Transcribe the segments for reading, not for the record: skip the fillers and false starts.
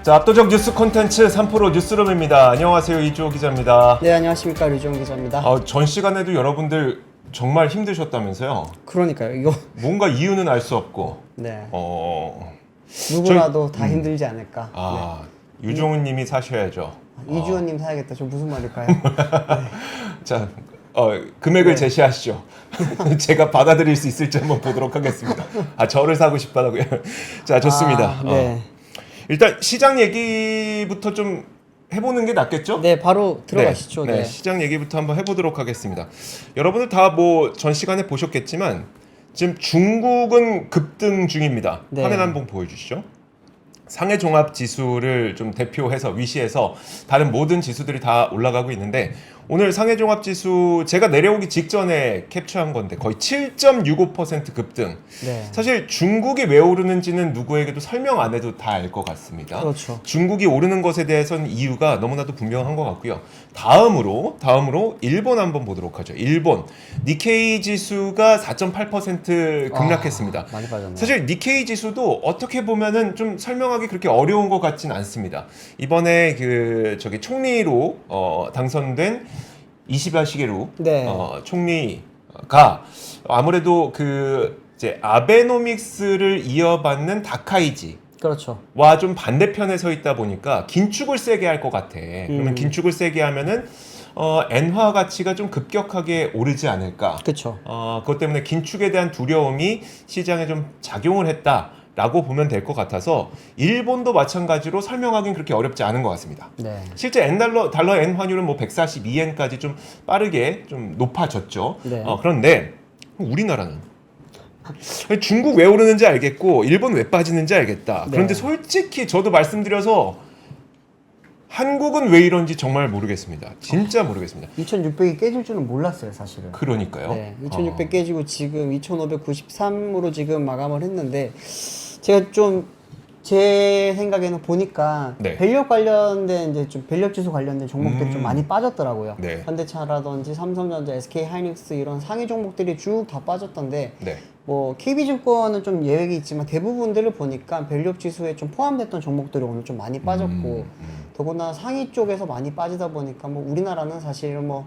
자, 압도적 뉴스 콘텐츠 3프로 뉴스룸입니다. 안녕하세요, 이주호 기자입니다. 네, 안녕하십니까, 류종 기자입니다. 전 시간에도 여러분들 정말 힘드셨다면서요? 그러니까요, 이거 뭔가 이유는 알 수 없고. 네, 누구라도 다 힘들지 않을까. 유종훈님이 사셔야죠. 이주호님 사야겠다. 저 무슨 말일까요? 자, 금액을 네. 제시하시죠. 제가 받아들일 수 있을지 한번 보도록 하겠습니다. 저를 사고 싶다고요. 자, 좋습니다. 네. 일단 시장 얘기부터 좀 해보는 게 낫겠죠? 네, 바로 들어가시죠. 네, 네. 시장 얘기부터 한번 해보도록 하겠습니다. 여러분들 다 뭐 전 시간에 보셨겠지만 지금 중국은 급등 중입니다. 네. 화면 한번 보여주시죠. 상해 종합 지수를 좀 대표해서 위시해서 다른 모든 지수들이 다 올라가고 있는데 오늘 상해 종합 지수 제가 내려오기 직전에 캡처한 건데 거의 7.65% 급등. 네. 사실 중국이 왜 오르는지는 누구에게도 설명 안 해도 다 알 것 같습니다. 그렇죠. 중국이 오르는 것에 대해서는 이유가 너무나도 분명한 것 같고요. 다음으로 일본 한번 보도록 하죠. 일본 니케이 지수가 4.8% 급락했습니다. 많이 빠졌네요. 사실 니케이 지수도 어떻게 보면은 좀 설명하기 그렇게 어려운 것 같진 않습니다. 이번에 총리로 당선된 이시바 시게루 네. 총리가 아무래도 이제 아베노믹스를 이어받는 다카이지 그렇죠. 와 좀 반대편에 서 있다 보니까 긴축을 세게 할 것 같아. 그러면 긴축을 세게 하면은 엔화 가치가 좀 급격하게 오르지 않을까. 그렇죠. 그것 때문에 긴축에 대한 두려움이 시장에 좀 작용을 했다라고 보면 될 것 같아서 일본도 마찬가지로 설명하기는 그렇게 어렵지 않은 것 같습니다. 네. 실제 달러 엔 환율은 뭐 142엔까지 좀 빠르게 좀 높아졌죠. 네. 그런데 우리나라는 중국 왜 오르는지 알겠고 일본 왜 빠지는지 알겠다. 그런데 네. 솔직히 저도 말씀드려서 한국은 왜 이런지 정말 모르겠습니다. 진짜 모르겠습니다. 2600이 깨질 줄은 몰랐어요, 사실은. 그러니까요. 네, 2600 깨지고 지금 2593으로 지금 마감을 했는데 제가 좀 제 생각에는 보니까 네. 밸류 관련된 이제 좀 밸류 지수 관련된 종목들이 좀 많이 빠졌더라고요. 네. 현대차라든지 삼성전자, SK 하이닉스 이런 상위 종목들이 쭉 다 빠졌던데 네. 뭐 KB증권은 좀 예외가 있지만 대부분들을 보니까 밸류 지수에 좀 포함됐던 종목들이 오늘 좀 많이 빠졌고 더구나 상위 쪽에서 많이 빠지다 보니까 뭐 우리나라는 사실 뭐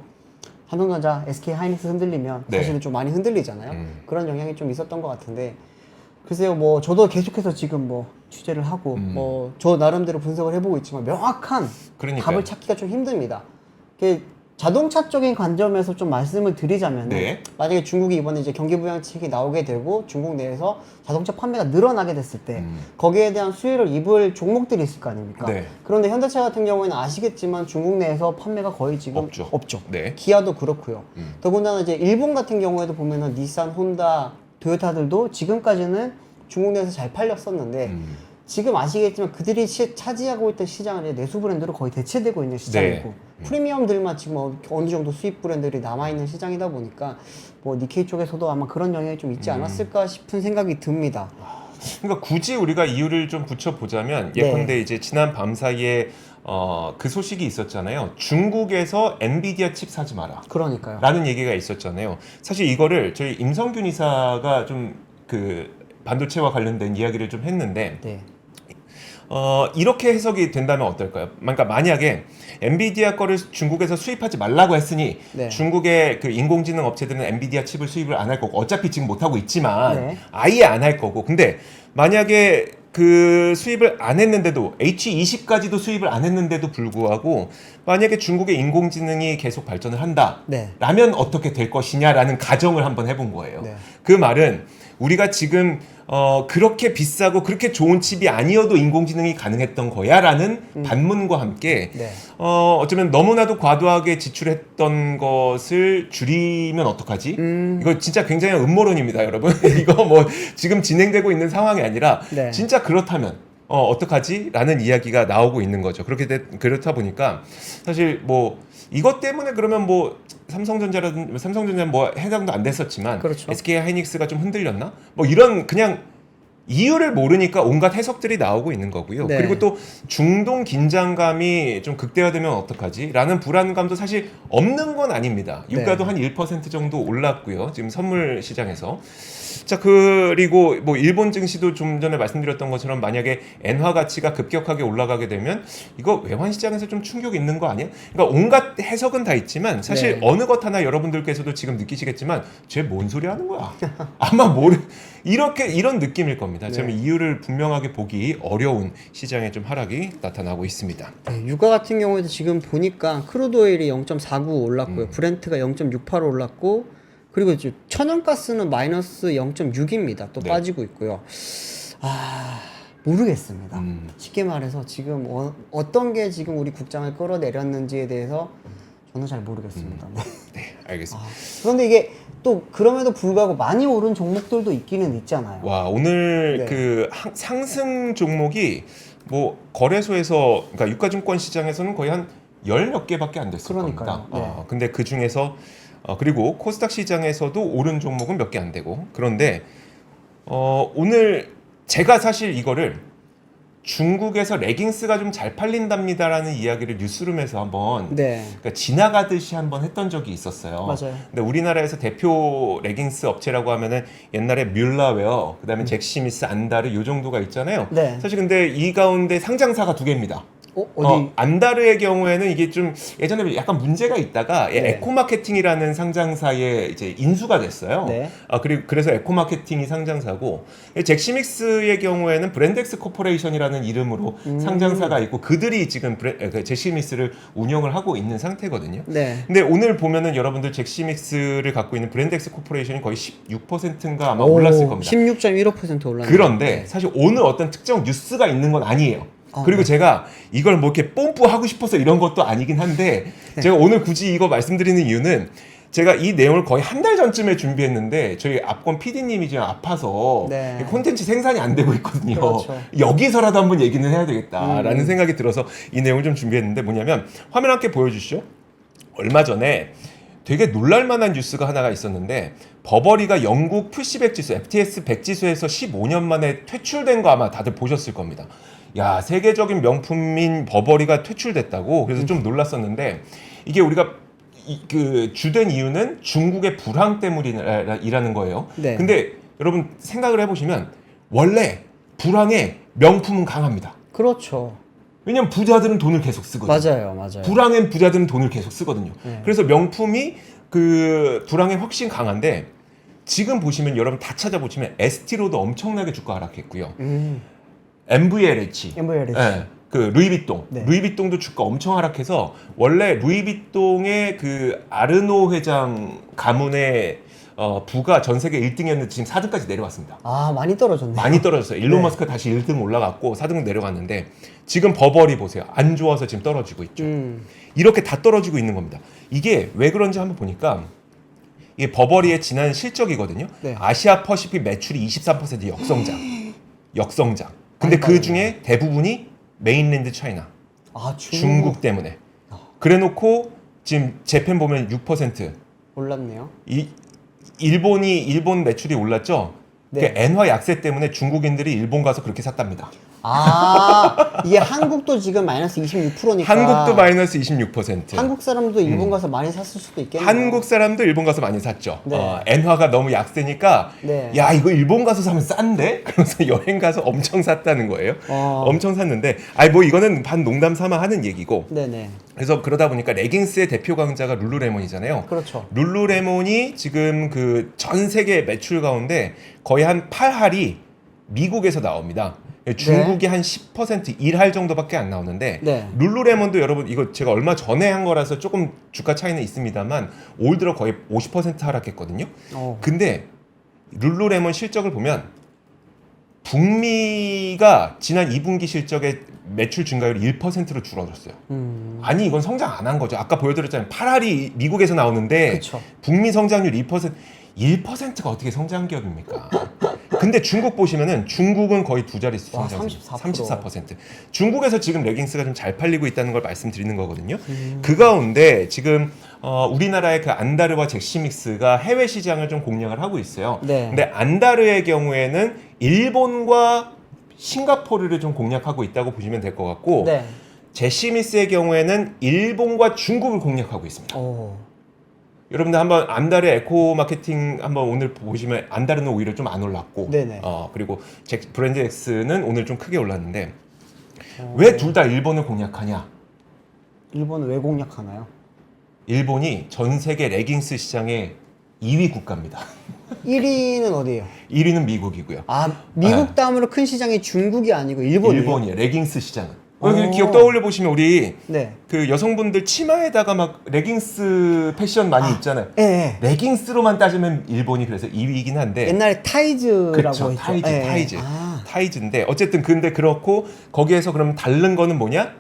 삼성전자, SK 하이닉스 흔들리면 네. 사실은 좀 많이 흔들리잖아요. 그런 영향이 좀 있었던 것 같은데 글쎄요, 뭐 저도 계속해서 지금 뭐 취재를 하고 뭐 저 나름대로 분석을 해보고 있지만 명확한 그러니까요. 답을 찾기가 좀 힘듭니다. 자동차 쪽인 관점에서 좀 말씀을 드리자면 네. 만약에 중국이 이번에 이제 경기 부양책이 나오게 되고 중국 내에서 자동차 판매가 늘어나게 됐을 때 거기에 대한 수혜를 입을 종목들이 있을 거 아닙니까? 네. 그런데 현대차 같은 경우에는 아시겠지만 중국 내에서 판매가 거의 지금 없죠. 네. 기아도 그렇고요. 더군다나 이제 일본 같은 경우에도 보면은 닛산, 혼다, 토요타들도 지금까지는 중국 내에서 잘 팔렸었는데 지금 아시겠지만 그들이 차지하고 있던 시장은 이제 내수 브랜드로 거의 대체되고 있는 시장이고 네. 프리미엄들만 지금 어느 정도 수입 브랜드들이 남아있는 시장이다 보니까 뭐 니케이 쪽에서도 아마 그런 영향이 좀 있지 않았을까 싶은 생각이 듭니다. 그러니까 굳이 우리가 이유를 좀 붙여보자면 예컨대 이제 지난 밤 사이에 그 소식이 있었잖아요. 중국에서 엔비디아 칩 사지 마라. 그러니까요. 라는 얘기가 있었잖아요. 사실 이거를 저희 임성균 이사가 좀 반도체와 관련된 이야기를 좀 했는데 네. 이렇게 해석이 된다면 어떨까요? 그러니까 만약에 엔비디아 거를 중국에서 수입하지 말라고 했으니 네. 중국의 인공지능 업체들은 엔비디아 칩을 수입을 안 할 거고 어차피 지금 못 하고 있지만 네. 아예 안 할 거고 근데 만약에 수입을 안 했는데도 H20까지도 수입을 안 했는데도 불구하고 만약에 중국의 인공지능이 계속 발전을 한다 네. 라면 어떻게 될 것이냐라는 가정을 한번 해본 거예요. 네. 그 말은 우리가 지금 그렇게 비싸고 그렇게 좋은 칩이 아니어도 인공지능이 가능했던 거야라는 반문과 함께 네. 어쩌면 너무나도 과도하게 지출했던 것을 줄이면 어떡하지? 이거 진짜 굉장히 음모론입니다, 여러분. 이거 뭐 지금 진행되고 있는 상황이 아니라 네. 진짜 그렇다면 어떡하지? 라는 이야기가 나오고 있는 거죠. 그렇다 보니까 사실 뭐 이것 때문에 그러면 뭐 삼성전자는 뭐 해당도 안 됐었지만 그렇죠. SK 하이닉스가 좀 흔들렸나? 뭐 이런 그냥 이유를 모르니까 온갖 해석들이 나오고 있는 거고요. 네. 그리고 또 중동 긴장감이 좀 극대화되면 어떡하지? 라는 불안감도 사실 없는 건 아닙니다. 유가도 네. 한 1% 정도 올랐고요. 지금 선물 시장에서. 자, 그리고 뭐 일본 증시도 좀 전에 말씀드렸던 것처럼 만약에 엔화 가치가 급격하게 올라가게 되면 이거 외환 시장에서 좀 충격 있는 거 아니야? 그러니까 온갖 해석은 다 있지만 사실 네. 어느 것 하나 여러분들께서도 지금 느끼시겠지만 쟤 뭔 소리 하는 거야? 아마 이런 느낌일 겁니다. 네. 지금 이유를 분명하게 보기 어려운 시장의 좀 하락이 나타나고 있습니다. 네, 유가 같은 경우에도 지금 보니까 크루드 오일이 0.49 올랐고요. 브렌트가 0.68 올랐고 그리고 이제 천연가스는 마이너스 0.6입니다. 또 네. 빠지고 있고요. 아 모르겠습니다. 쉽게 말해서 지금 어떤 게 지금 우리 국장을 끌어내렸는지에 대해서 저는 잘 모르겠습니다. 네. 네, 알겠습니다. 그런데 이게 또 그럼에도 불구하고 많이 오른 종목들도 있기는 있잖아요. 와, 오늘 네. 그 상승 종목이 뭐 거래소에서 그러니까 유가증권 시장에서는 거의 한 10몇 개밖에 안 됐을 그러니까요. 겁니다. 네. 근데 그 중에서 그리고 코스닥 시장에서도 오른 종목은 몇 개 안 되고 그런데 오늘 제가 사실 이거를 중국에서 레깅스가 좀 잘 팔린답니다라는 이야기를 뉴스룸에서 한번 네. 그러니까 지나가듯이 한번 했던 적이 있었어요. 맞아요. 근데 우리나라에서 대표 레깅스 업체라고 하면은 옛날에 뮬라웨어, 그다음에 잭시미스, 안다르 요 정도가 있잖아요. 네. 사실 근데 이 가운데 상장사가 2개입니다. 어디? 안다르의 경우에는 이게 좀 예전에 약간 문제가 있다가 네. 에코마케팅이라는 상장사에 이제 인수가 됐어요. 네. 그래서 에코마케팅이 상장사고 잭시믹스의 경우에는 브랜덱스 코퍼레이션이라는 이름으로 상장사가 있고 그들이 지금 잭시믹스를 운영을 하고 있는 상태거든요. 네. 근데 오늘 보면은 여러분들 잭시믹스를 갖고 있는 브랜덱스 코퍼레이션이 거의 16%인가 아마 올랐을 겁니다. 16.15% 올랐네요. 그런데 사실 오늘 어떤 특정 뉴스가 있는 건 아니에요. 그리고 네. 제가 이걸 뭐 이렇게 뽐뿌하고 싶어서 이런 것도 아니긴 한데 네. 제가 오늘 굳이 이거 말씀드리는 이유는 제가 이 내용을 거의 한 달 전쯤에 준비했는데 저희 앞권 PD님이 지금 아파서 네. 콘텐츠 생산이 안 되고 있거든요. 그렇죠. 여기서라도 한번 얘기는 해야 되겠다라는 생각이 들어서 이 내용을 좀 준비했는데 뭐냐면 화면 함께 보여주시죠. 얼마 전에 되게 놀랄만한 뉴스가 하나가 있었는데 버버리가 영국 푸시 100 지수 FTS 100 지수에서 15년 만에 퇴출된 거 아마 다들 보셨을 겁니다. 야, 세계적인 명품인 버버리가 퇴출됐다고 그래서 좀 놀랐었는데 이게 우리가 그 주된 이유는 중국의 불황 때문이라는 거예요. 네. 근데 여러분 생각을 해보시면 원래 불황에 명품은 강합니다. 그렇죠. 왜냐면 부자들은 돈을 계속 쓰거든요. 맞아요. 불황엔 부자들은 돈을 계속 쓰거든요. 네. 그래서 명품이 그 불황에 훨씬 강한데 지금 보시면 여러분 다 찾아보시면 에스티로도 엄청나게 주가 하락했고요. MVLH, MVLH. 예, 그 루이비통, 네. 루이비통도 주가 엄청 하락해서 원래 루이비통의 그 아르노 회장 가문의 부가 전 세계 1등이었는데 지금 4등까지 내려왔습니다. 아 많이 떨어졌네요. 많이 떨어졌어요. 일론 네. 머스크가 다시 1등 올라갔고 4등 내려갔는데 지금 버버리 보세요. 안 좋아서 지금 떨어지고 있죠. 이렇게 다 떨어지고 있는 겁니다. 이게 왜 그런지 한번 보니까 이게 버버리의 지난 실적이거든요. 네. 아시아 퍼시픽 매출이 23% 역성장. 근데 많이 그 빠르네요. 중에 대부분이 메인랜드 차이나 아 중국 때문에. 그래놓고 지금 재팬 보면 6% 올랐네요. 일본 매출이 올랐죠. 네. 그 엔화 약세 때문에 중국인들이 일본 가서 그렇게 샀답니다. 아 이게 한국도 지금 마이너스 26%니까 한국도 마이너스 26%. 한국 사람도 일본 가서 많이 샀을 수도 있겠네요. 한국 사람도 일본 가서 많이 샀죠. 네. 엔화가 너무 약세니까 네. 야 이거 일본 가서 사면 싼데? 그래서 여행 가서 엄청 샀다는 거예요. 엄청 샀는데 뭐 이거는 반 농담 삼아 하는 얘기고. 네네. 그래서 그러다 보니까 레깅스의 대표 강자가 룰루레몬이잖아요. 그렇죠. 룰루레몬이 지금 그 전 세계 매출 가운데 거의 한 8할이 미국에서 나옵니다. 중국이 한 10% 1할 정도밖에 안 나오는데 네. 룰루레몬도 여러분 이거 제가 얼마 전에 한 거라서 조금 주가 차이는 있습니다만 올 들어 거의 50% 하락했거든요. 근데 룰루레몬 실적을 보면 북미가 지난 2분기 실적의 매출 증가율이 1%로 줄어들었어요. 아니 이건 성장 안 한 거죠. 아까 보여드렸잖아요. 8할이 미국에서 나오는데 그쵸. 북미 성장률 1%가 어떻게 성장 기업입니까? 근데 중국 보시면은 중국은 거의 두 자릿수 와, 성장 34%. 34%. 중국에서 지금 레깅스가 좀 잘 팔리고 있다는 걸 말씀드리는 거거든요. 그 가운데 지금 우리나라의 그 안다르와 잭시믹스가 해외 시장을 좀 공략을 하고 있어요. 네. 근데 안다르의 경우에는 일본과 싱가포르를 좀 공략하고 있다고 보시면 될 것 같고 네. 제시미스의 경우에는 일본과 중국을 공략하고 있습니다. 오. 여러분들 한번 안달의 에코 마케팅 한번 오늘 보시면 안달은 오히려 좀 안 올랐고 네네. 그리고 브랜드 X는 오늘 좀 크게 올랐는데 왜 둘 다 일본을 공략하냐? 일본은 왜 공략하나요? 일본이 전 세계 레깅스 시장의 2위 국가입니다. 1위는 어디예요? 1위는 미국이고요. 아, 미국 다음으로 큰 시장이 중국이 아니고 일본이에요? 일본이에요. 레깅스 시장은. 오. 기억 떠올려 보시면 우리 네. 그 여성분들 치마에다가 막 레깅스 패션 많이 입잖아요. 예. 레깅스로만 따지면 일본이 그래서 2위이긴 한데 옛날에 타이즈라고 그렇죠. 했죠. 타이즈. 아. 타이즈인데 어쨌든 근데 그렇고 거기에서 그럼 다른 거는 뭐냐?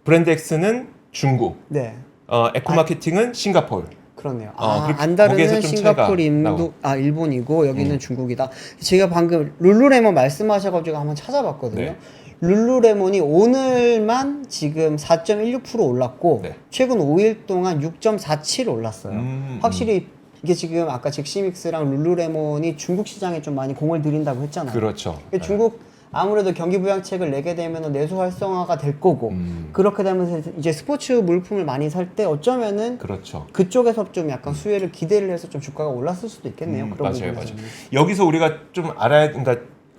브랜드 X는 중국, 네. 에코 마케팅은 싱가포르. 그렇네요. 그렇게 안다르는 거기에서 좀 싱가포르, 차이가 인도, 일본이고 여기는 중국이다. 제가 방금 룰루레몬 말씀하셔가지고 한번 찾아봤거든요. 네. 룰루레몬이 오늘만 지금 4.16% 올랐고 네. 최근 5일 동안 6.47 올랐어요. 음, 확실히 이게 지금 아까 잭시믹스랑 룰루레몬이 중국 시장에 좀 많이 공을 들인다고 했잖아요. 그렇죠. 이게 중국 아무래도 경기 부양책을 내게 되면 내수 활성화가 될 거고 그렇게 되면서 이제 스포츠 물품을 많이 살 때 어쩌면은 그렇죠. 그쪽에서 좀 약간 수혜를 기대를 해서 좀 주가가 올랐을 수도 있겠네요. 그런 맞아요, 부분에서는. 맞아요. 여기서 우리가 좀 알아야, 그러니까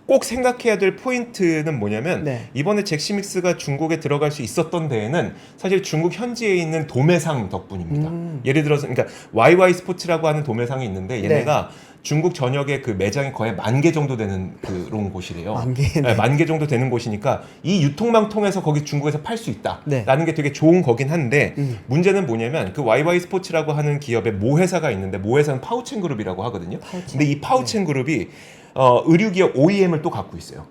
꼭 생각해야 될 포인트는 뭐냐면 네. 이번에 잭시믹스가 중국에 들어갈 수 있었던 데에는 사실 중국 현지에 있는 도매상 덕분입니다. 예를 들어서 그러니까 YY 스포츠라고 하는 도매상이 있는데 얘네가 중국 전역에 그 매장이 거의 10,000개 정도 되는 그런 곳이래요. 10,000개, 네. 10,000개 정도 되는 곳이니까 이 유통망 통해서 거기 중국에서 팔 수 있다라는 네. 게 되게 좋은 거긴 한데 문제는 뭐냐면 그 YY 스포츠라고 하는 기업의 모 회사가 있는데 모 회사는 파우첸 그룹이라고 하거든요. 근데 이 파우첸 그룹이 의류 기업 OEM을 또 갖고 있어요.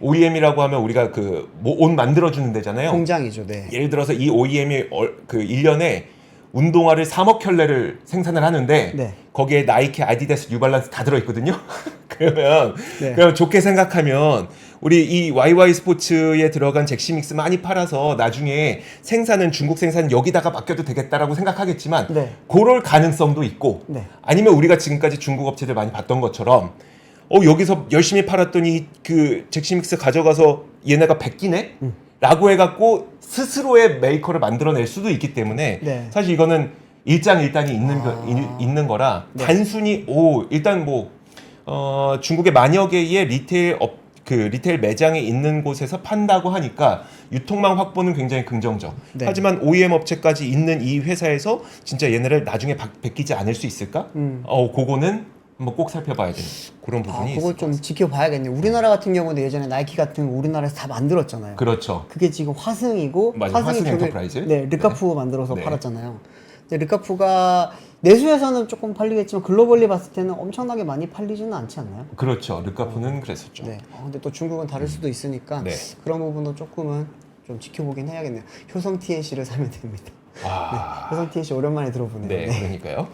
OEM이라고 하면 우리가 그 옷 만들어주는 데잖아요. 공장이죠. 네. 예를 들어서 이 OEM이 그 1년에 운동화를 3억 켤레를 생산을 하는데 네. 거기에 나이키, 아디다스, 뉴발란스 다 들어있거든요. 그러면 네. 그럼 좋게 생각하면 우리 이 YY 스포츠에 들어간 잭시믹스 많이 팔아서 나중에 생산은 중국 생산 여기다가 맡겨도 되겠다라고 생각하겠지만 네. 그럴 가능성도 있고 네. 아니면 우리가 지금까지 중국 업체들 많이 봤던 것처럼 여기서 열심히 팔았더니 그 잭시믹스 가져가서 얘네가 베끼네? 라고 해갖고 스스로의 메이커를 만들어낼 수도 있기 때문에 네. 사실 이거는 일장일단이 있는 거라 네. 단순히 일단 뭐 중국의 만여 개의 리테일 매장에 있는 곳에서 판다고 하니까 유통망 확보는 굉장히 긍정적. 네. 하지만 OEM 업체까지 있는 이 회사에서 진짜 얘네를 나중에 베끼지 않을 수 있을까? 그거는 한번 꼭 살펴봐야 되는 그런 부분이 그걸 있을 좀 것 같습니다. 지켜봐야겠네요. 우리나라 같은 경우는 예전에 나이키 같은 거 우리나라에서 다 만들었잖아요. 그렇죠. 그게 지금 화승이고 맞아요. 화승 쪽에 엔터프라이즈. 네, 르카프 만들어서 네. 팔았잖아요. 근데 르카프가 내수에서는 조금 팔리겠지만 글로벌리 봤을 때는 엄청나게 많이 팔리지는 않지 않나요? 그렇죠. 르카프는 그랬었죠. 네. 근데 또 중국은 다를 수도 있으니까 네. 그런 부분도 조금은 좀 지켜보긴 해야겠네요. 효성 TNC를 사면 됩니다. 와. 효성 TNC 오랜만에 들어보네요. 네, 네. 그러니까요.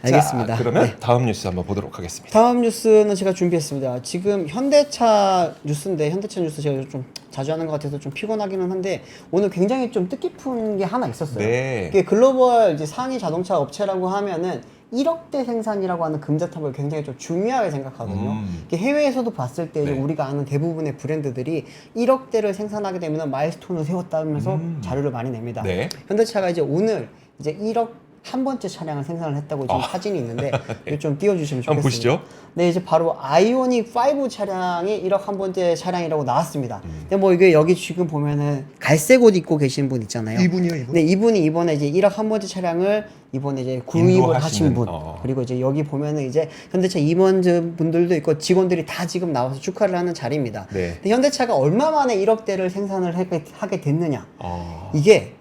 알겠습니다. 자, 그러면 네. 다음 뉴스 한번 보도록 하겠습니다. 다음 뉴스는 제가 준비했습니다. 지금 현대차 뉴스인데 현대차 뉴스 제가 좀 자주 하는 것 같아서 좀 피곤하기는 한데 오늘 굉장히 좀 뜻깊은 게 하나 있었어요. 네. 이게 글로벌 이제 상위 자동차 업체라고 하면은 1억대 생산이라고 하는 금자탑을 굉장히 좀 중요하게 생각하거든요. 이게 해외에서도 봤을 때 이제 네. 우리가 아는 대부분의 브랜드들이 1억대를 생산하게 되면 마일스톤을 세웠다면서 자료를 많이 냅니다. 네. 현대차가 이제 오늘 이제 1억 한 번째 차량을 생산을 했다고 지금 사진이 있는데 이거 좀 띄워주시면 좋겠습니다. 한번 보시죠. 네, 이제 바로 아이오닉 5 차량이 1억 한 번째 차량이라고 나왔습니다. 근데 뭐 이게 여기 지금 보면은 갈색 옷 입고 계신 분 있잖아요. 이분이요, 이분? 네, 이분이 이번에 이제 1억 한 번째 차량을 이번에 이제 구입을 인도하시는, 하신 분. 그리고 이제 여기 보면은 이제 현대차 임원 분들도 있고 직원들이 다 지금 나와서 축하를 하는 자리입니다. 네. 근데 현대차가 얼마 만에 1억대를 생산을 하게 됐느냐? 어. 이게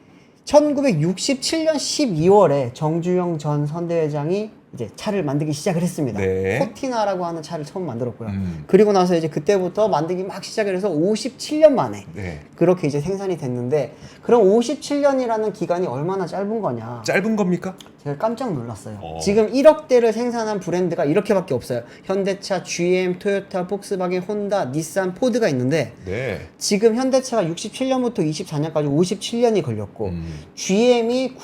1967년 12월에 정주영 전 선대회장이 이제 차를 만들기 시작을 했습니다. 네. 코티나라고 하는 차를 처음 만들었고요. 그리고 나서 이제 그때부터 만들기 막 시작을 해서 57년 만에 네. 그렇게 이제 생산이 됐는데 그럼 57년이라는 기간이 얼마나 짧은 거냐? 짧은 겁니까? 제가 깜짝 놀랐어요. 지금 1억대를 생산한 브랜드가 이렇게밖에 없어요. 현대차, GM, 토요타, 폭스바겐, 혼다, 닛산, 포드가 있는데 네. 지금 현대차가 67년부터 24년까지 57년이 걸렸고 GM이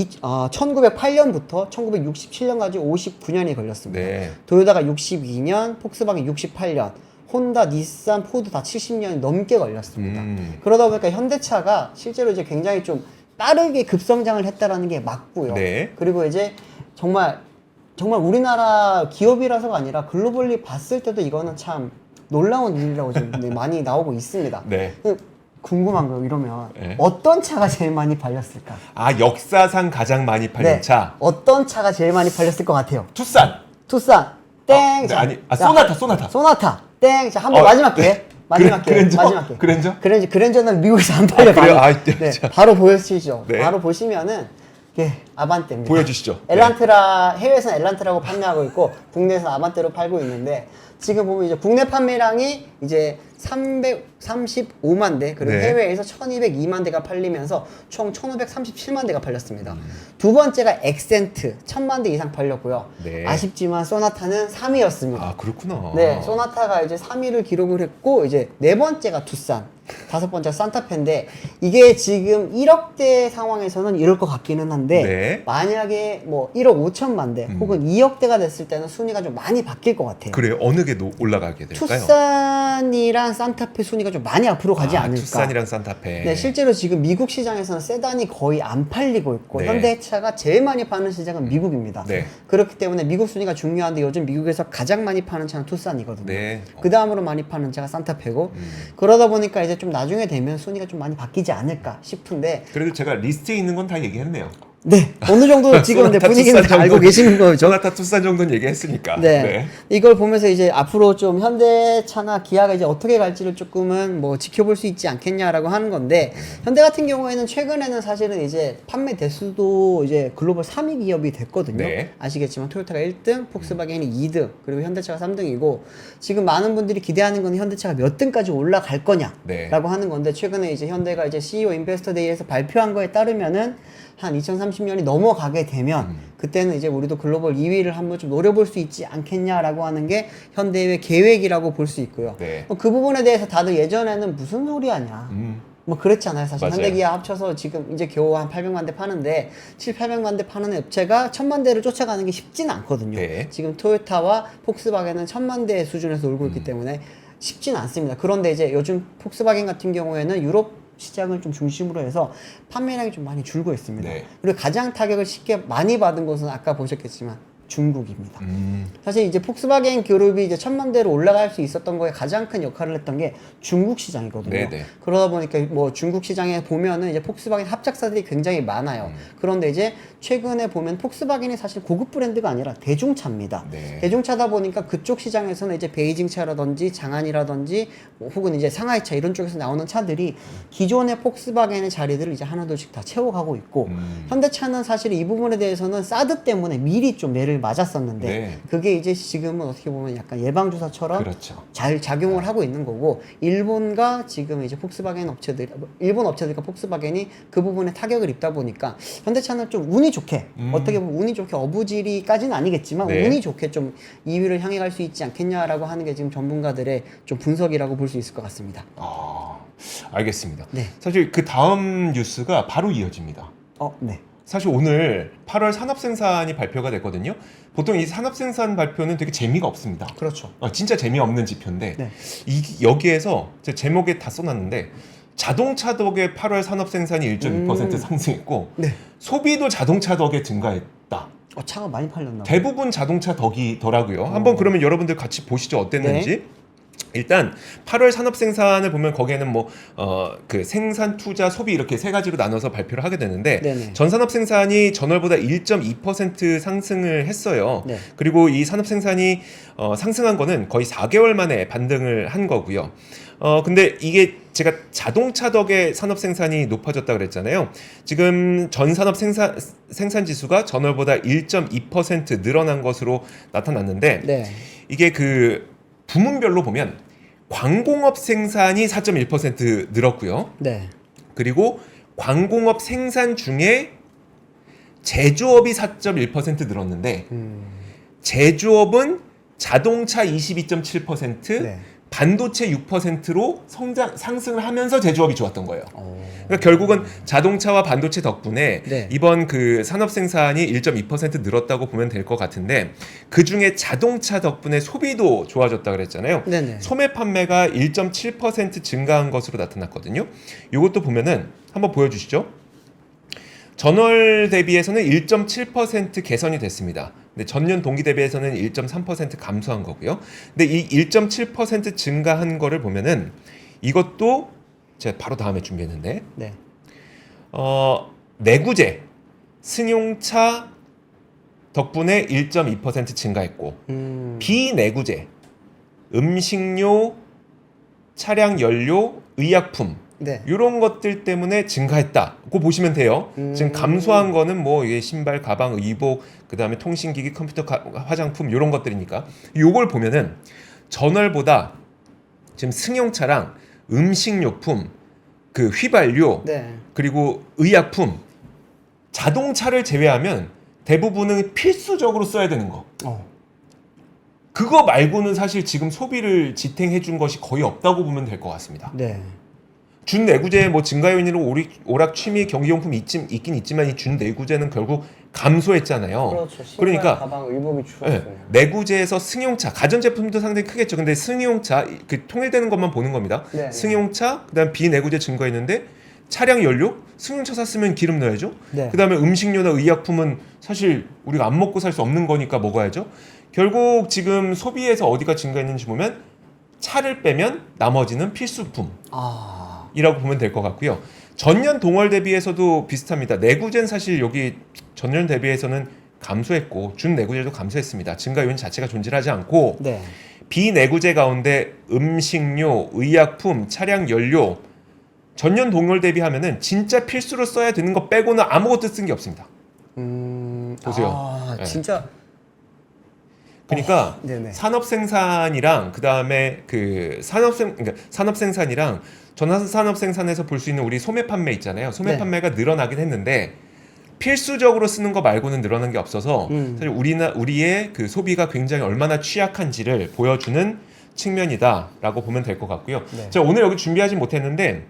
1908년부터 1967년까지 59년이 걸렸습니다. 네. 도요타가 62년, 폭스바겐 68년, 혼다, 닛산, 포드 다 70년이 넘게 걸렸습니다. 그러다 보니까 현대차가 실제로 이제 굉장히 좀 빠르게 급성장을 했다라는 게 맞고요. 네. 그리고 이제 정말 우리나라 기업이라서가 아니라 글로벌리 봤을 때도 이거는 참 놀라운 일이라고 좀 많이 나오고 있습니다. 네. 궁금한 거예요. 이러면 네. 어떤 차가 제일 많이 팔렸을까? 아, 역사상 가장 많이 팔린 네. 차. 어떤 차가 제일 많이 팔렸을 것 같아요? 투싼. 투싼 땡. 네, 자, 아니, 자, 소나타. 소나타 땡. 자, 한번 마지막 기회. 네. 마지막 기회. 그랜저? 마지막 기회. 그랜저? 는 미국에서 안 팔려. 그래요? 바로 보여주시죠. 네. 바로 보시면은 아반떼입니다. 보여주시죠. 엘란트라, 해외에서는 엘란트라고 판매하고 있고 국내에서는 아반떼로 팔고 있는데 지금 보면 이제 국내 판매량이 이제 335만 대, 그리고 네. 해외에서 1202만 대가 팔리면서 총 1537만 대가 팔렸습니다. 두 번째가 엑센트 1000만 대 이상 팔렸고요. 네. 아쉽지만 소나타는 3위였습니다. 아, 그렇구나. 네, 소나타가 이제 3위를 기록을 했고, 이제 네 번째가 투싼, 다섯 번째가 산타페인데, 이게 지금 1억대 상황에서는 이럴 것 같기는 한데, 네. 만약에 뭐 1억 5천만 대, 혹은 2억대가 됐을 때는 순위가 좀 많이 바뀔 것 같아요. 그래요? 어느 게 올라가게 될까요? 투싼이랑 산타페 순위가 좀 많이 앞으로 가지 않을까. 투싼이랑 산타페. 네, 실제로 지금 미국 시장에서는 세단이 거의 안 팔리고 있고, 네. 현대차가 제일 많이 파는 시장은 미국입니다. 네. 그렇기 때문에 미국 순위가 중요한데 요즘 미국에서 가장 많이 파는 차는 투싼이거든요. 네. 그 다음으로 많이 파는 차가 산타페고, 그러다 보니까 이제 좀 나중에 되면 순위가 좀 많이 바뀌지 않을까 싶은데, 그래도 제가 리스트에 있는 건 다 얘기했네요. 네, 어느 정도 지금 네, 소나타 분위기는 투싼 다 알고 정도, 계시는 거죠. 소나타 투싼 정도는 얘기했으니까. 네. 이걸 보면서 이제 앞으로 좀 현대차나 기아가 이제 어떻게 갈지를 조금은 뭐 지켜볼 수 있지 않겠냐라고 하는 건데, 현대 같은 경우에는 최근에는 사실은 이제 판매 대수도 이제 글로벌 3위 기업이 됐거든요. 네. 아시겠지만 토요타가 1등, 폭스바겐이 2등, 그리고 현대차가 3등이고, 지금 많은 분들이 기대하는 건 현대차가 몇 등까지 올라갈 거냐라고 네. 하는 건데, 최근에 이제 현대가 이제 CEO 인베스터 데이에서 발표한 거에 따르면은 한 2030년이 넘어가게 되면 그때는 이제 우리도 글로벌 2위를 한번 좀 노려볼 수 있지 않겠냐라고 하는 게 현대의 계획이라고 볼 수 있고요. 네. 그 부분에 대해서 다들 예전에는 무슨 소리 하냐. 뭐 그랬잖아요. 사실 맞아요. 현대기아 합쳐서 지금 이제 겨우 한 800만 대 파는데 800만 대 파는 업체가 1000만 대를 쫓아가는 게 쉽지는 않거든요. 네. 지금 토요타와 폭스바겐은 1000만 대 수준에서 놀고 있기 때문에 쉽지는 않습니다. 그런데 이제 요즘 폭스바겐 같은 경우에는 유럽 시장을 좀 중심으로 해서 판매량이 좀 많이 줄고 있습니다. 네. 그리고 가장 타격을 쉽게 많이 받은 곳은 아까 보셨겠지만 중국입니다. 사실 이제 폭스바겐 그룹이 이제 1000만 대로 올라갈 수 있었던 거에 가장 큰 역할을 했던 게 중국 시장이거든요. 네네. 그러다 보니까 뭐 중국 시장에 보면은 이제 폭스바겐 합작사들이 굉장히 많아요. 그런데 이제 최근에 보면 폭스바겐이 사실 고급 브랜드가 아니라 대중차입니다. 네. 대중차다 보니까 그쪽 시장에서는 이제 베이징 차라든지 장안이라든지 뭐 혹은 이제 상하이 차 이런 쪽에서 나오는 차들이 기존의 폭스바겐의 자리들을 이제 하나둘씩 다 채워가고 있고, 현대차는 사실 이 부분에 대해서는 사드 때문에 미리 좀 매를 맞았었는데 네. 그게 이제 지금은 어떻게 보면 약간 예방주사처럼 그렇죠. 잘 작용을 하고 있는 거고, 일본과 지금 이제 폭스바겐 업체들, 일본 업체들과 폭스바겐이 그 부분에 타격을 입다 보니까 현대차는 좀 운이 좋게, 어떻게 보면 운이 좋게 어부지리까지는 아니겠지만 네. 운이 좋게 좀 2위를 향해 갈 수 있지 않겠냐라고 하는 게 지금 전문가들의 좀 분석이라고 볼 수 있을 것 같습니다. 아, 알겠습니다. 네. 사실 그 다음 뉴스가 바로 이어집니다. 네. 사실 오늘 8월 산업생산이 발표가 됐거든요. 보통 이 산업생산 발표는 되게 재미가 없습니다. 그렇죠. 진짜 재미없는 지표인데 네. 여기에서 제 제목에 다 써놨는데, 자동차 덕에 8월 산업생산이 1.2% 상승했고, 네. 소비도 자동차 덕에 증가했다. 차가 많이 팔렸나 봐요. 대부분 자동차 덕이더라고요. 한번 그러면 여러분들 같이 보시죠. 어땠는지. 네. 일단 8월 산업 생산을 보면 거기에는 뭐 그 생산, 투자, 소비 이렇게 세 가지로 나눠서 발표를 하게 되는데, 네네. 전 산업 생산이 전월보다 1.2% 상승을 했어요. 네. 그리고 이 산업 생산이 상승한 거는 거의 4개월 만에 반등을 한 거고요. 근데 이게 제가 자동차 덕에 산업 생산이 높아졌다 그랬잖아요. 지금 전 산업 생산 지수가 전월보다 1.2% 늘어난 것으로 나타났는데, 네. 이게 그 부문별로 보면 광공업 생산이 4.1% 늘었고요. 네. 그리고 광공업 생산 중에 제조업이 4.1% 늘었는데, 제조업은 자동차 22.7%, 네. 반도체 6%로 상승을 하면서 제조업이 좋았던 거예요. 그러니까 결국은 자동차와 반도체 덕분에 네. 이번 그 산업 생산이 1.2% 늘었다고 보면 될 것 같은데 그 중에 자동차 덕분에 소비도 좋아졌다 그랬잖아요. 네네. 소매 판매가 1.7% 증가한 것으로 나타났거든요. 이것도 보면은 한번 보여주시죠. 전월 대비해서는 1.7% 개선이 됐습니다. 근데 전년 동기 대비해서는 1.3% 감소한 거고요. 근데 이 1.7% 증가한 거를 보면은 이것도 제가 바로 다음에 준비했는데 네. 내구재 승용차 덕분에 1.2% 증가했고 비내구재 음식료, 차량 연료, 의약품 네. 이런 것들 때문에 증가했다. 그거 보시면 돼요. 지금 감소한 거는 뭐 이게 신발, 가방, 의복, 그다음에 통신기기, 컴퓨터, 화장품 이런 것들이니까 요걸 보면은 전월보다 지금 승용차랑 음식료품, 그 휘발유, 네. 그리고 의약품, 자동차를 제외하면 대부분은 필수적으로 써야 되는 거. 그거 말고는 사실 지금 소비를 지탱해 준 것이 거의 없다고 보면 될 것 같습니다. 네. 준내구재 뭐 증가 요인으로 오락 취미 경기용품 있긴 있지만 이 준내구재는 결국 감소했잖아요. 그렇죠. 신발, 그러니까 가방, 의복이 줄었어요. 네, 내구재에서 승용차, 가전제품도 상당히 크겠죠. 근데 승용차 그 통일되는 것만 보는 겁니다. 네. 승용차, 그다음 비내구재 증가했는데 차량 연료, 승용차 샀으면 기름 넣어야죠. 네. 그다음에 음식료나 의약품은 사실 우리가 안 먹고 살 수 없는 거니까 먹어야죠. 결국 지금 소비에서 어디가 증가했는지 보면 차를 빼면 나머지는 필수품. 이라고 보면 될 것 같고요. 전년 동월 대비해서도 비슷합니다. 내구재는 사실 여기 전년 대비해서는 감소했고 준내구재도 감소했습니다. 증가 요인 자체가 존재하지 않고 네. 비내구재 가운데 음식료, 의약품, 차량 연료 전년 동월 대비하면은 진짜 필수로 써야 되는 거 빼고는 아무것도 쓴 게 없습니다. 보세요. 네. 진짜. 그러니까 네네. 산업 생산이랑 그다음에 그 그러니까 산업 생산이랑 전산업 생산에서 볼 수 있는 우리 소매 판매 있잖아요. 소매 네. 판매가 늘어나긴 했는데 필수적으로 쓰는 거 말고는 늘어난 게 없어서 사실 우리의 그 소비가 굉장히 얼마나 취약한지를 보여주는 측면이다라고 보면 될 것 같고요. 네. 제가 오늘 여기 준비하지 못했는데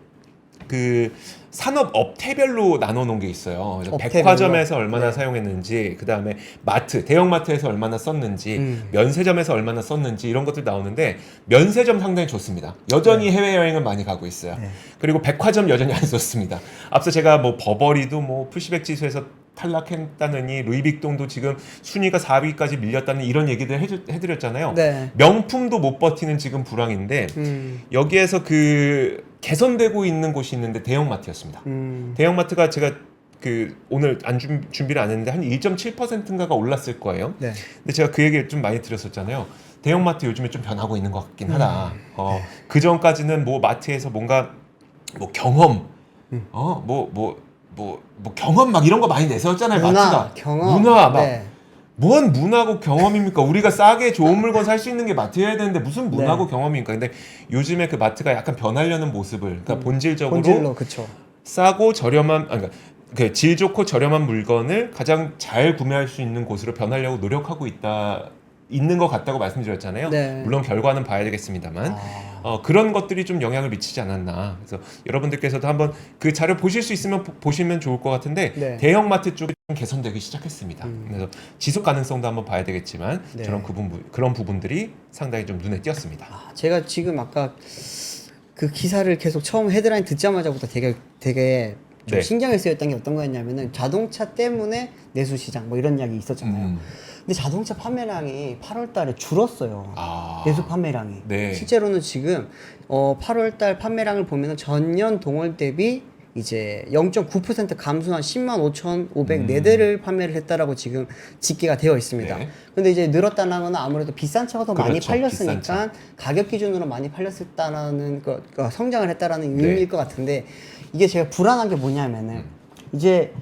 그 산업 업태별로 나눠 놓은 게 있어요. 그래서 업태별로? 백화점에서 얼마나 네. 사용했는지, 그다음에 마트, 대형 마트에서 얼마나 썼는지, 면세점에서 얼마나 썼는지 이런 것들 나오는데 면세점 상당히 좋습니다. 여전히 해외 여행은 많이 가고 있어요. 네. 그리고 백화점 여전히 안 좋습니다. 앞서 제가 뭐 버버리도 뭐 풀시백 지수에서 탈락했다느니 루이빅동도 지금 순위가 4위까지 밀렸다는 이런 얘기들 해드렸잖아요. 네. 명품도 못 버티는 지금 불황인데 여기에서 그 개선되고 있는 곳이 있는데 대형마트였습니다. 대형마트가 제가 그 오늘 준비를 안 했는데 한 1.7%인가가 올랐을 거예요. 네. 근데 제가 그 얘기를 좀 많이 드렸었잖아요. 대형마트 요즘에 좀 변하고 있는 것 같긴 하다. 그 전까지는 뭐 마트에서 뭔가 뭐 경험, 뭐 경험 막 이런 거 많이 내세웠잖아요. 마트가 경험. 문화 막. 네. 뭔 문화고 경험입니까? 우리가 싸게 좋은 물건 살 수 있는 게 마트여야 되는데 무슨 문화고 네. 경험입니까? 근데 요즘에 그 마트가 약간 변하려는 모습을, 그러니까 본질적으로 본질로 그쵸. 싸고 저렴한, 그러니까 그 질 좋고 저렴한 물건을 가장 잘 구매할 수 있는 곳으로 변하려고 노력하고 있는 것 같다고 말씀드렸잖아요. 네. 물론 결과는 봐야 되겠습니다만 그런 것들이 좀 영향을 미치지 않았나. 그래서 여러분들께서도 한번 그 자료 보실 수 있으면 보시면 좋을 것 같은데 네. 대형마트 쪽이 좀 개선되기 시작했습니다. 그래서 지속 가능성도 한번 봐야 되겠지만 네. 그런 부분들이 상당히 좀 눈에 띄었습니다. 제가 지금 아까 그 기사를 계속 처음 헤드라인 듣자마자부터 되게 좀 네. 신경을 쓰였던 게 어떤 거였냐면은 자동차 때문에 내수 시장 뭐 이런 이야기 있었잖아요. 근데 자동차 판매량이 8월 달에 줄었어요. 내수 판매량이. 네. 실제로는 지금 8월 달 판매량을 보면은 전년 동월 대비 이제 0.9% 감소한 10만 5,504대를 판매를 했다라고 지금 집계가 되어 있습니다. 네. 근데 이제 늘었다는 건 아무래도 비싼 차가 더 많이 그렇죠. 비싼 팔렸으니까 가격 기준으로 많이 팔렸다라는 성장을 했다라는 네. 의미일 것 같은데 이게 제가 불안한 게 뭐냐면은 이제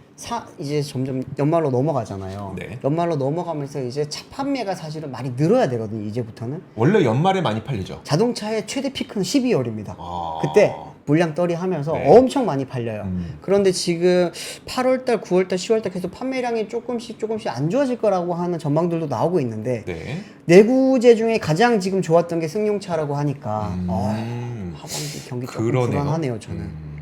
점점 연말로 넘어가잖아요. 네. 연말로 넘어가면서 이제 차 판매가 사실은 많이 늘어야 되거든요. 이제부터는 원래 연말에 많이 팔리죠. 자동차의 최대 피크는 12월입니다. 아. 그때 물량떨이 하면서 네. 엄청 많이 팔려요. 그런데 지금 8월달, 9월달, 10월달 계속 판매량이 조금씩 안 좋아질 거라고 하는 전망들도 나오고 있는데 네. 내구재 중에 가장 지금 좋았던 게 승용차라고 하니까 음. 하반기 경기 조금 그러네요. 불안하네요, 저는.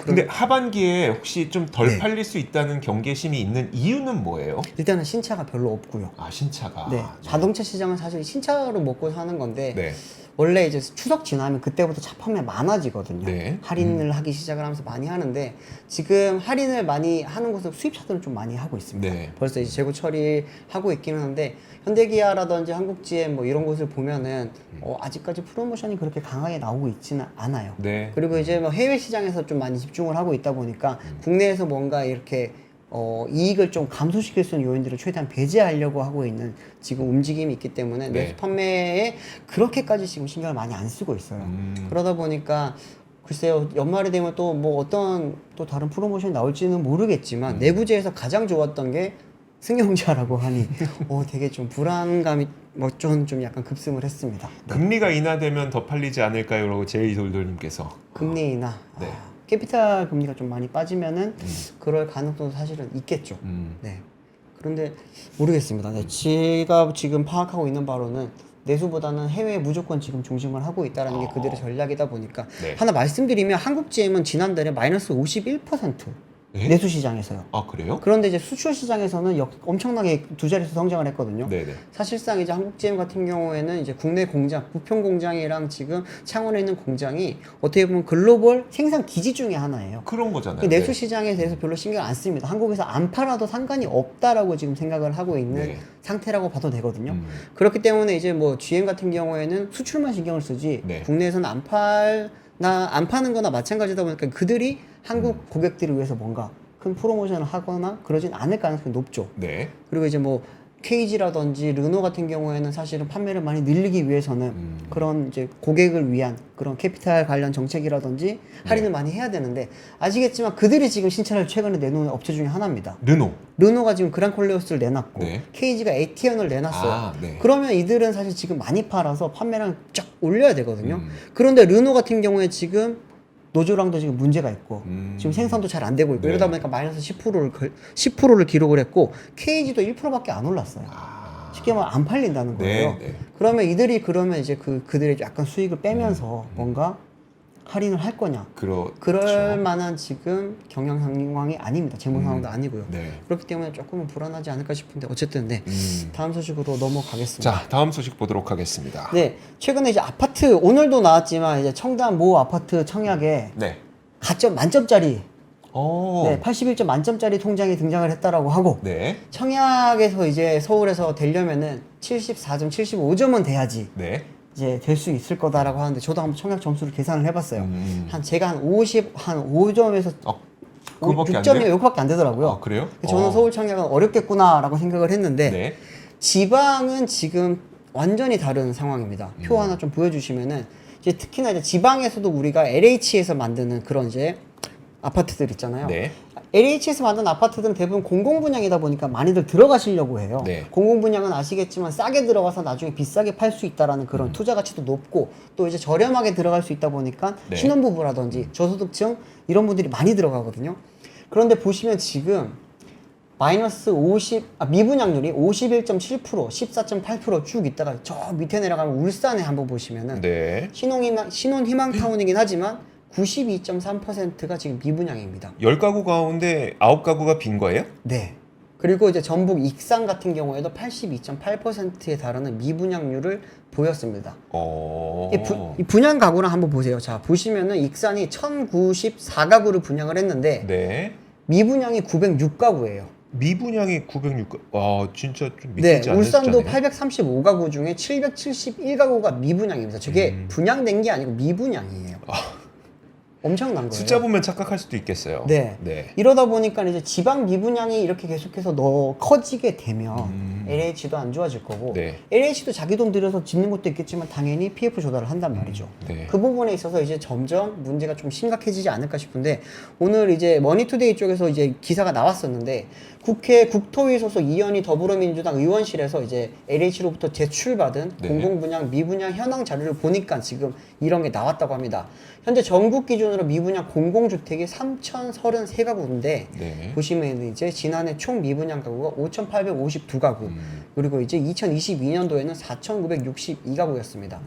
근데 하반기에 혹시 좀 덜 네. 팔릴 수 있다는 경계심이 있는 이유는 뭐예요? 일단은 신차가 별로 없고요. 아, 신차가. 네, 자동차 시장은 사실 신차로 먹고 사는 건데 네. 원래 이제 추석 지나면 그때부터 차 판매 많아지거든요. 네. 할인을 하기 시작을 하면서 많이 하는데 지금 할인을 많이 하는 곳은 수입차들은 좀 많이 하고 있습니다. 네. 벌써 이제 재고 처리하고 있기는 한데 현대기아라든지 한국GM 뭐 이런 곳을 보면은 아직까지 프로모션이 그렇게 강하게 나오고 있지는 않아요. 네. 그리고 이제 뭐 해외 시장에서 좀 많이 집중을 하고 있다 보니까 국내에서 뭔가 이렇게 이익을 좀 감소시킬 수 있는 요인들을 최대한 배제하려고 하고 있는 지금 움직임이 있기 때문에 네. 내수 판매에 그렇게까지 지금 신경을 많이 안 쓰고 있어요. 그러다 보니까 글쎄요, 연말이 되면 또 뭐 어떤 또 다른 프로모션이 나올지는 모르겠지만 내구재에서 가장 좋았던 게 승용차라고 하니 되게 좀 불안감이 뭐 좀 약간 급승을 했습니다. 금리가 인하되면 더 팔리지 않을까요? 라고 제이돌돌님께서. 금리 인하. 네. 캐피탈 금리가 좀 많이 빠지면은 그럴 가능성도 사실은 있겠죠. 네. 그런데 모르겠습니다. 네. 제가 지금 파악하고 있는 바로는 내수보다는 해외에 무조건 지금 중심을 하고 있다는 게 그들의 전략이다 보니까 네. 하나 말씀드리면 한국GM은 지난달에 마이너스 51% 네? 내수 시장에서요. 아, 그래요? 그런데 이제 수출 시장에서는 엄청나게 두 자릿수 성장을 했거든요. 네네. 사실상 이제 한국GM 같은 경우에는 이제 국내 공장, 부평 공장이랑 지금 창원에 있는 공장이 어떻게 보면 글로벌 생산 기지 중에 하나예요. 그런 거잖아요. 그 내수 시장에 대해서 별로 신경 안 씁니다. 한국에서 안 팔아도 상관이 없다라고 지금 생각을 하고 있는 네. 상태라고 봐도 되거든요. 그렇기 때문에 이제 뭐 GM 같은 경우에는 수출만 신경을 쓰지 네. 국내에서는 안 파는 거나 마찬가지다 보니까 그들이 한국 고객들을 위해서 뭔가 큰 프로모션을 하거나 그러진 않을 가능성이 높죠. 네. 그리고 이제 뭐 KG라든지 르노 같은 경우에는 사실은 판매를 많이 늘리기 위해서는 그런 이제 고객을 위한 그런 캐피탈 관련 정책이라든지 할인을 많이 해야 되는데 아시겠지만 그들이 지금 신차를 최근에 내놓은 업체 중에 하나입니다. 르노. 르노가 지금 그랑콜레오스를 내놨고 네. KG가 에티언을 내놨어요. 아, 네. 그러면 이들은 사실 지금 많이 팔아서 판매량 쫙 올려야 되거든요. 그런데 르노 같은 경우에 지금 노조랑도 지금 문제가 있고 지금 생산도 잘 안 되고 있고 네. 이러다 보니까 마이너스 10%를 기록을 했고 KG도 1%밖에 안 올랐어요. 쉽게 말하면 안 팔린다는 거예요. 네, 네. 그러면 이들이 그러면 이제 그들의 약간 수익을 빼면서 뭔가 할인을 할 거냐? 그럴 만한 지금 경영 상황이 아닙니다. 재무 상황도 아니고요. 네. 그렇기 때문에 조금은 불안하지 않을까 싶은데 어쨌든 네. 다음 소식으로 넘어가겠습니다. 자, 다음 소식 보도록 하겠습니다. 네, 최근에 이제 아파트 오늘도 나왔지만 이제 청담 모 아파트 청약에 네. 가점 만점짜리 오. 네, 81점 만점짜리 통장이 등장을 했다라고 하고 네. 청약에서 이제 서울에서 되려면은 74점, 75점은 돼야지 네. 이제 될 수 있을 거다라고 하는데 저도 한번 청약 점수를 계산을 해봤어요. 제가 한 5점에서 그거밖에 안 6점이 돼요? 여기밖에 안 되더라고요. 아, 그래요? 저는 서울 청약은 어렵겠구나라고 생각을 했는데 네. 지방은 지금 완전히 다른 상황입니다. 표 하나 좀 보여주시면은 이제 특히나 이제 지방에서도 우리가 LH에서 만드는 그런 이제 아파트들 있잖아요. 네. LH에서 만든 아파트들은 대부분 공공분양이다 보니까 많이들 들어가시려고 해요. 네. 공공분양은 아시겠지만 싸게 들어가서 나중에 비싸게 팔 수 있다라는 그런 투자 가치도 높고 또 이제 저렴하게 들어갈 수 있다 보니까 네. 신혼부부라든지 저소득층 이런 분들이 많이 들어가거든요. 그런데 보시면 지금 마이너스 미분양률이 51.7%, 14.8% 쭉 있다가 저 밑에 내려가면 울산에 한번 보시면은 네. 신혼희망타운이긴 하지만 92.3%가 지금 미분양입니다. 10가구 가운데 9가구가 빈 거예요? 네. 그리고 이제 전북 익산 같은 경우에도 82.8%에 달하는 미분양률을 보였습니다. 이 분양 가구랑 한번 보세요. 자, 보시면은 익산이 1094가구를 분양을 했는데 네. 미분양이 906가구예요. 미분양이 906가. 와, 진짜 좀 네, 믿기지 않는 울산도 숫자네요. 835가구 중에 771가구가 미분양입니다. 저게 분양된 게 아니고 미분양이에요. 엄청난 거예요. 숫자 보면 착각할 수도 있겠어요. 네. 네. 이러다 보니까 이제 지방 미분양이 이렇게 계속해서 커지게 되면 LH도 안 좋아질 거고 네. LH도 자기 돈 들여서 짓는 것도 있겠지만 당연히 PF 조달을 한단 말이죠. 네. 그 부분에 있어서 이제 점점 문제가 좀 심각해지지 않을까 싶은데 오늘 이제 머니투데이 쪽에서 이제 기사가 나왔었는데 국회 국토위 소속 이현희 더불어민주당 의원실에서 이제 LH로부터 제출받은 네. 공공분양 미분양 현황 자료를 보니까 지금 이런 게 나왔다고 합니다. 현재 전국 기준으로 미분양 공공주택이 3,033가구인데 네. 보시면 이제 지난해 총 미분양 가구가 5,852가구 그리고 이제 2022년도에는 4,962가구였습니다.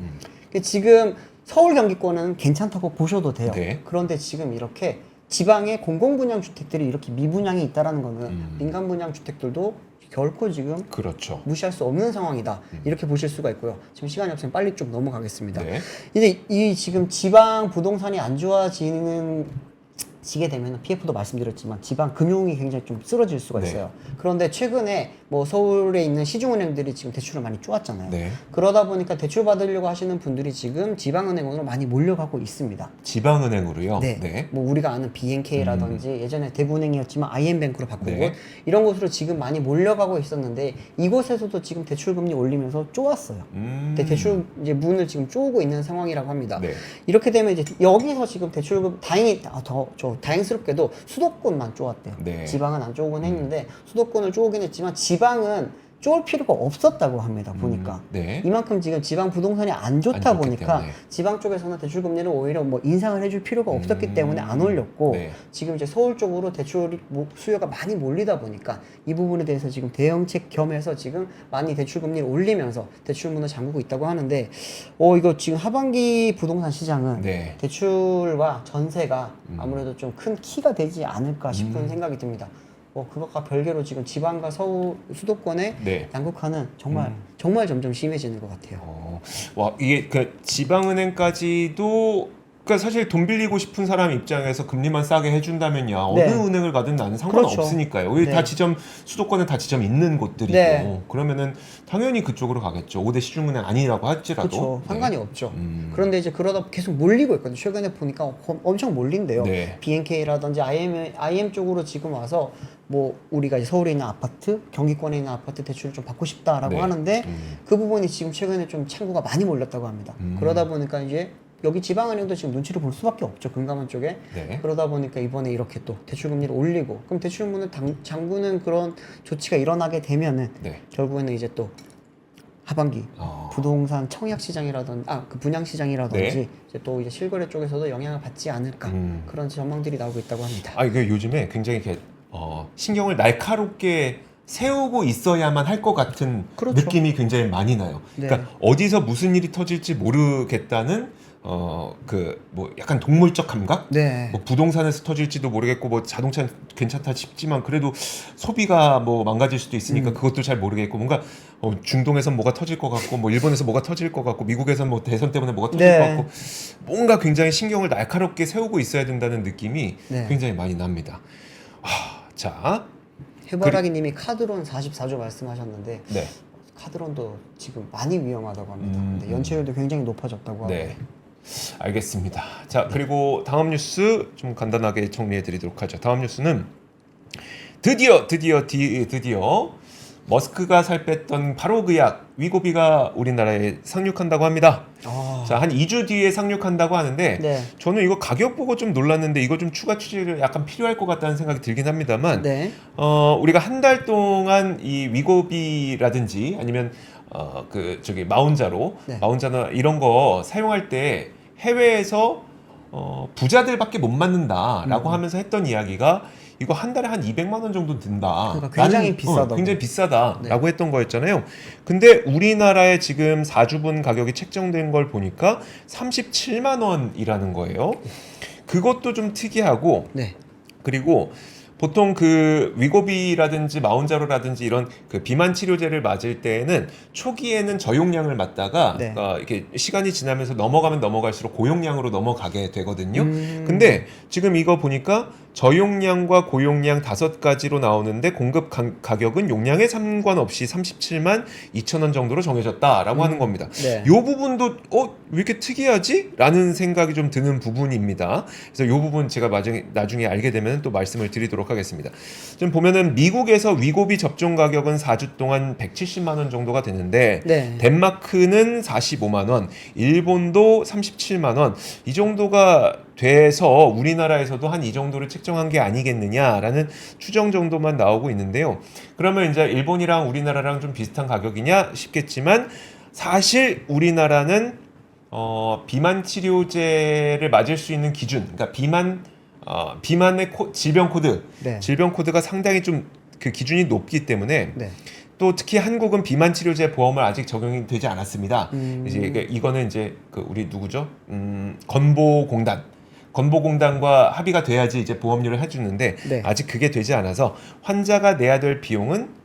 지금 서울 경기권은 괜찮다고 보셔도 돼요. 네. 그런데 지금 이렇게 지방의 공공분양 주택들이 이렇게 미분양이 있다라는 거는 민간 분양 주택들도 결코 지금 그렇죠. 무시할 수 없는 상황이다. 이렇게 보실 수가 있고요. 지금 시간이 없으면 빨리 좀 넘어가겠습니다. 네. 이제 이 지금 지방 부동산이 안 지게 되면 PF도 말씀드렸지만 지방 금융이 굉장히 좀 쓰러질 수가 네. 있어요. 그런데 최근에 뭐 서울에 있는 시중은행들이 지금 대출을 많이 쪼았잖아요. 네. 그러다 보니까 대출 받으려고 하시는 분들이 지금 지방은행으로 많이 몰려가고 있습니다. 지방은행으로요. 네. 네. 뭐 우리가 아는 BNK라든지 예전에 대구은행이었지만 IM뱅크로 바꾸고 네. 이런 곳으로 지금 많이 몰려가고 있었는데 이곳에서도 지금 대출금리 올리면서 쪼았어요. 근데 대출 이제 문을 지금 쪼고 있는 상황이라고 합니다. 네. 이렇게 되면 이제 여기서 지금 대출금 다행히 다행스럽게도 수도권만 쪼았대요. 네. 지방은 안 쪼긴 했는데 수도권을 쪼긴 했지만 지방은 쪼을 필요가 없었다고 합니다. 보니까 네. 이만큼 지금 지방 부동산이 안 좋다 안 좋기 보니까 때문에. 지방 쪽에서는 대출 금리를 오히려 뭐 인상을 해줄 필요가 없었기 때문에 안 올렸고 네. 지금 이제 서울 쪽으로 대출 수요가 많이 몰리다 보니까 이 부분에 대해서 지금 대응책 겸해서 지금 많이 대출 금리를 올리면서 대출문을 잠그고 있다고 하는데 이거 지금 하반기 부동산 시장은 네. 대출과 전세가 아무래도 좀 큰 키가 되지 않을까 싶은 생각이 듭니다. 그것과 별개로 지금 지방과 서울 수도권의 네. 양극화는 정말 점점 심해지는 것 같아요. 와, 이게 그 지방은행까지도 그러니까 사실 돈 빌리고 싶은 사람 입장에서 금리만 싸게 해준다면요 네. 어느 은행을 가든 나는 상관없으니까요. 그렇죠. 다 네. 지점 수도권은 다 지점 있는 곳들이고 네. 그러면은 당연히 그쪽으로 가겠죠. 5대 시중은행 아니라고 할지라도 그렇죠. 상관이 없죠. 음. 그런데 이제 그러다 계속 몰리고 있거든요. 최근에 보니까 엄청 몰린대요. 네. BNK라든지 IM 쪽으로 지금 와서 뭐 우리가 이제 서울에 있는 아파트, 경기권에 있는 아파트 대출을 좀 받고 싶다라고 네. 하는데 그 부분이 지금 최근에 좀 창구가 많이 몰렸다고 합니다. 그러다 보니까 이제 여기 지방은행도 지금 눈치를 볼 수밖에 없죠. 금감원 쪽에. 네. 그러다 보니까 이번에 이렇게 또 대출금리를 올리고 그럼 대출문을 잠그는 그런 조치가 일어나게 되면은 네. 결국에는 이제 또 하반기 부동산 청약 시장이라든지 그 분양 시장이라든지 네. 이제 또 이제 실거래 쪽에서도 영향을 받지 않을까 그런 전망들이 나오고 있다고 합니다. 이게 요즘에 굉장히 이렇게 신경을 날카롭게 세우고 있어야만 할 것 같은 그렇죠. 느낌이 굉장히 많이 나요. 네. 그러니까 어디서 무슨 일이 터질지 모르겠다는 뭐 약간 동물적 감각? 네. 뭐 부동산에서 터질지도 모르겠고 뭐 자동차는 괜찮다 싶지만 그래도 소비가 뭐 망가질 수도 있으니까 그것도 잘 모르겠고 뭔가 중동에서 뭐가 터질 것 같고 뭐 일본에서 뭐가 터질 것 같고 미국에서 뭐 대선 때문에 뭐가 터질 네. 것 같고 뭔가 굉장히 신경을 날카롭게 세우고 있어야 된다는 느낌이 네. 굉장히 많이 납니다. 자, 해바라기님이 카드론 44조 말씀하셨는데 네. 카드론도 지금 많이 위험하다고 합니다. 근데 연체율도 굉장히 높아졌다고 하고. 네. 알겠습니다. 자, 그리고 다음 뉴스 좀 간단하게 정리해 드리도록 하죠. 다음 뉴스는 드디어 머스크가 살 뺐던 바로 그 약 위고비가 우리나라에 상륙한다고 합니다. 자, 한 2주 뒤에 상륙한다고 하는데 네. 저는 이거 가격 보고 좀 놀랐는데 이거 좀 추가 취재를 약간 필요할 것 같다는 생각이 들긴 합니다만 네. 우리가 한 달 동안 이 위고비라든지 아니면 마운자로 네. 마운자나 이런 거 사용할 때 해외에서 부자들밖에 못 맞는다라고 하면서 했던 이야기가 이거 한 달에 한 200만 원 정도 든다. 그러니까 굉장히 비싸다고. 굉장히 비싸다라고 했던 거였잖아요. 근데 우리나라에 지금 4주분 가격이 책정된 걸 보니까 37만 원이라는 거예요. 그것도 좀 특이하고 네. 그리고 보통 그 위고비라든지 마운자로라든지 이런 그 비만 치료제를 맞을 때에는 초기에는 저용량을 맞다가 네. 이렇게 시간이 지나면서 넘어가면 넘어갈수록 고용량으로 넘어가게 되거든요. 근데 지금 이거 보니까 저용량과 고용량 5가지로 나오는데 공급 가격은 용량에 상관없이 37만 2천 원 정도로 정해졌다라고 하는 겁니다. 네. 이 부분도 왜 이렇게 특이하지? 라는 생각이 좀 드는 부분입니다. 그래서 이 부분 제가 나중에 알게 되면 또 말씀을 드리도록 하겠습니다. 지금 보면은 미국에서 위고비 접종 가격은 4주 동안 170만 원 정도가 되는데 네. 덴마크는 45만 원, 일본도 37만 원, 이 정도가 돼서 우리나라에서도 한 이 정도를 책정한 게 아니겠느냐라는 추정 정도만 나오고 있는데요. 그러면 이제 일본이랑 우리나라랑 좀 비슷한 가격이냐 싶겠지만 사실 우리나라는 비만 치료제를 맞을 수 있는 기준, 그러니까 비만의 질병 코드, 네. 질병 코드가 상당히 좀 그 기준이 높기 때문에 네. 또 특히 한국은 비만 치료제 보험을 아직 적용이 되지 않았습니다. 이제 이거는 이제 그 우리 누구죠? 건보공단과 합의가 돼야지 이제 보험료를 해주는데 네. 아직 그게 되지 않아서 환자가 내야 될 비용은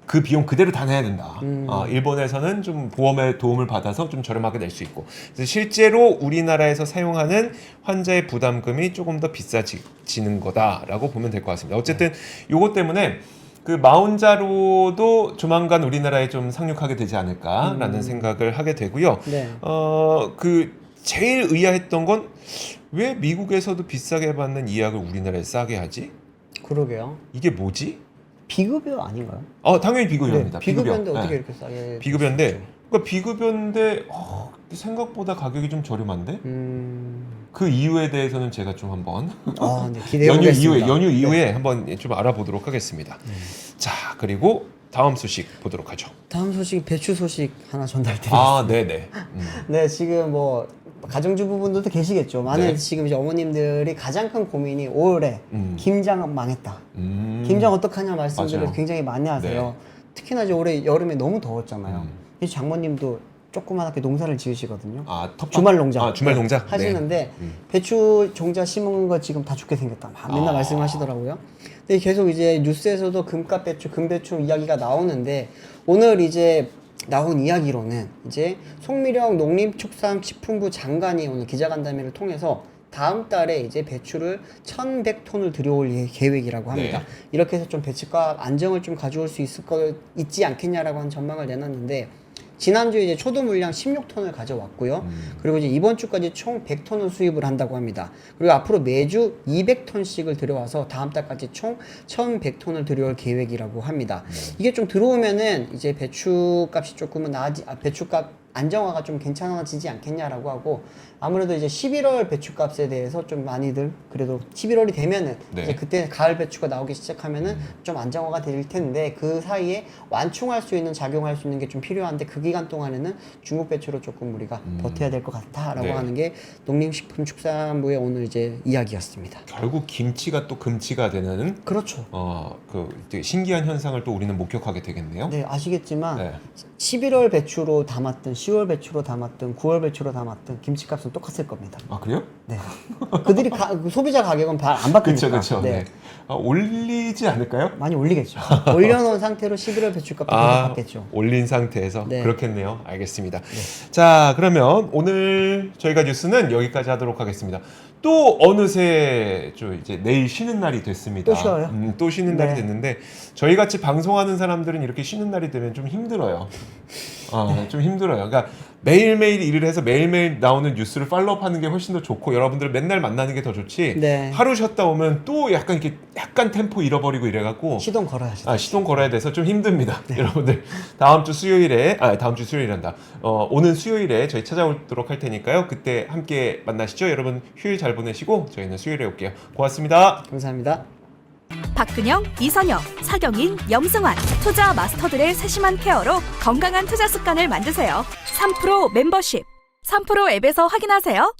그 비용 그대로 다 내야 된다. 일본에서는 좀 보험의 도움을 받아서 좀 저렴하게 낼 수 있고, 그래서 실제로 우리나라에서 사용하는 환자의 부담금이 조금 더 비싸지는 거다라고 보면 될 것 같습니다. 어쨌든 요것 때문에 그 마운자로도 조만간 우리나라에 좀 상륙하게 되지 않을까라는 생각을 하게 되고요. 네. 그 제일 의아했던 건 왜 미국에서도 비싸게 받는 이 약을 우리나라에 싸게 하지? 그러게요. 이게 뭐지? 비급여 아닌가요? 당연히 비급여입니다. 네. 비급여인데 비급여. 어떻게 네. 이렇게 싸게? 비급여인데, 그러니까 비급여인데 생각보다 가격이 좀 저렴한데? 그 이유에 대해서는 제가 좀 한번 네, 기대해 보겠습니다. 연휴 이후에 한번 좀 알아보도록 하겠습니다. 자, 그리고 다음 소식 보도록 하죠. 다음 소식 배추 소식 하나 전달드리겠습니다. 네네. 네, 지금 뭐 가정주부분들도 계시겠죠. 많은 네. 지금 이제 어머님들이 가장 큰 고민이 올해 김장 망했다. 김장 어떡하냐 말씀들을 맞아요. 굉장히 많이 하세요. 네. 특히나 이제 올해 여름에 너무 더웠잖아요. 이 장모님도 조그맣게 농사를 지으시거든요. 텃밭? 주말 농장. 주말 농장? 네. 하시는데 배추 종자 심은 거 지금 다 죽게 생겼다. 막 맨날 말씀하시더라고요. 근데 계속 이제 뉴스에서도 금값 배추, 금배추 이야기가 나오는데 오늘 이제 나온 이야기로는 이제 송미령 농림축산식품부 장관이 오늘 기자간담회를 통해서 다음 달에 이제 배추를 1,100톤을 들여올 계획이라고 합니다. 네. 이렇게 해서 좀 배추값 안정을 좀 가져올 수 있지 않겠냐라고 하는 전망을 내놨는데 지난주에 이제 초도 물량 16톤을 가져왔고요. 그리고 이제 이번 주까지 총 100톤을 수입을 한다고 합니다. 그리고 앞으로 매주 200톤씩을 들여와서 다음 달까지 총 1,100톤을 들여올 계획이라고 합니다. 이게 좀 들어오면은 이제 배추값이 조금은 배추값 안정화가 좀 괜찮아지지 않겠냐라고 하고 아무래도 이제 11월 배추값에 대해서 좀 많이들 그래도 11월이 되면은 네. 이제 그때 가을 배추가 나오기 시작하면은 좀 안정화가 될 텐데 그 사이에 완충할 수 있는 작용할 수 있는 게 좀 필요한데 그 기간 동안에는 중국 배추로 조금 우리가 버텨야 될 것 같다라고 네. 하는 게 농림식품축산부의 오늘 이제 이야기였습니다. 결국 김치가 또 금치가 되는 그렇죠. 그 되게 신기한 현상을 또 우리는 목격하게 되겠네요. 네, 아시겠지만 네. 11월 배추로 담았든 10월 배추로 담았든 9월 배추로 담았든 김치값은 똑같을 겁니다. 아, 그래요? 네. 그들이 소비자 가격은 안 바뀌니까. 그렇죠. 네. 네. 올리지 않을까요? 많이 올리겠죠. 올려놓은 상태로 11월 배추값도 계속 받겠죠. 올린 상태에서 네. 그렇겠네요. 알겠습니다. 자, 그러면 오늘 저희가 뉴스는 여기까지 하도록 하겠습니다. 또 어느새 이제 내일 쉬는 날이 됐습니다. 또 쉬어요? 또 쉬는 날이 네. 됐는데 저희 같이 방송하는 사람들은 이렇게 쉬는 날이 되면 좀 힘들어요. 좀 힘들어요. 그러니까 매일매일 일을 해서 매일매일 나오는 뉴스를 팔로우하는 게 훨씬 더 좋고 여러분들 맨날 만나는 게 더 좋지. 네. 하루 쉬었다 오면 또 약간 템포 잃어버리고 이래갖고 시동 걸어야죠. 시동 걸어야 돼서 좀 힘듭니다. 여러분들 다음 주 수요일이란다. 오는 수요일에 저희 찾아오도록 할 테니까요. 그때 함께 만나시죠. 여러분 휴일 잘 보내시고 저희는 수요일에 올게요. 고맙습니다. 감사합니다. 박근영, 이선영, 사경인, 염승환 투자 마스터들의 세심한 케어로 건강한 투자 습관을 만드세요. 3프로 멤버십 3프로 앱에서 확인하세요.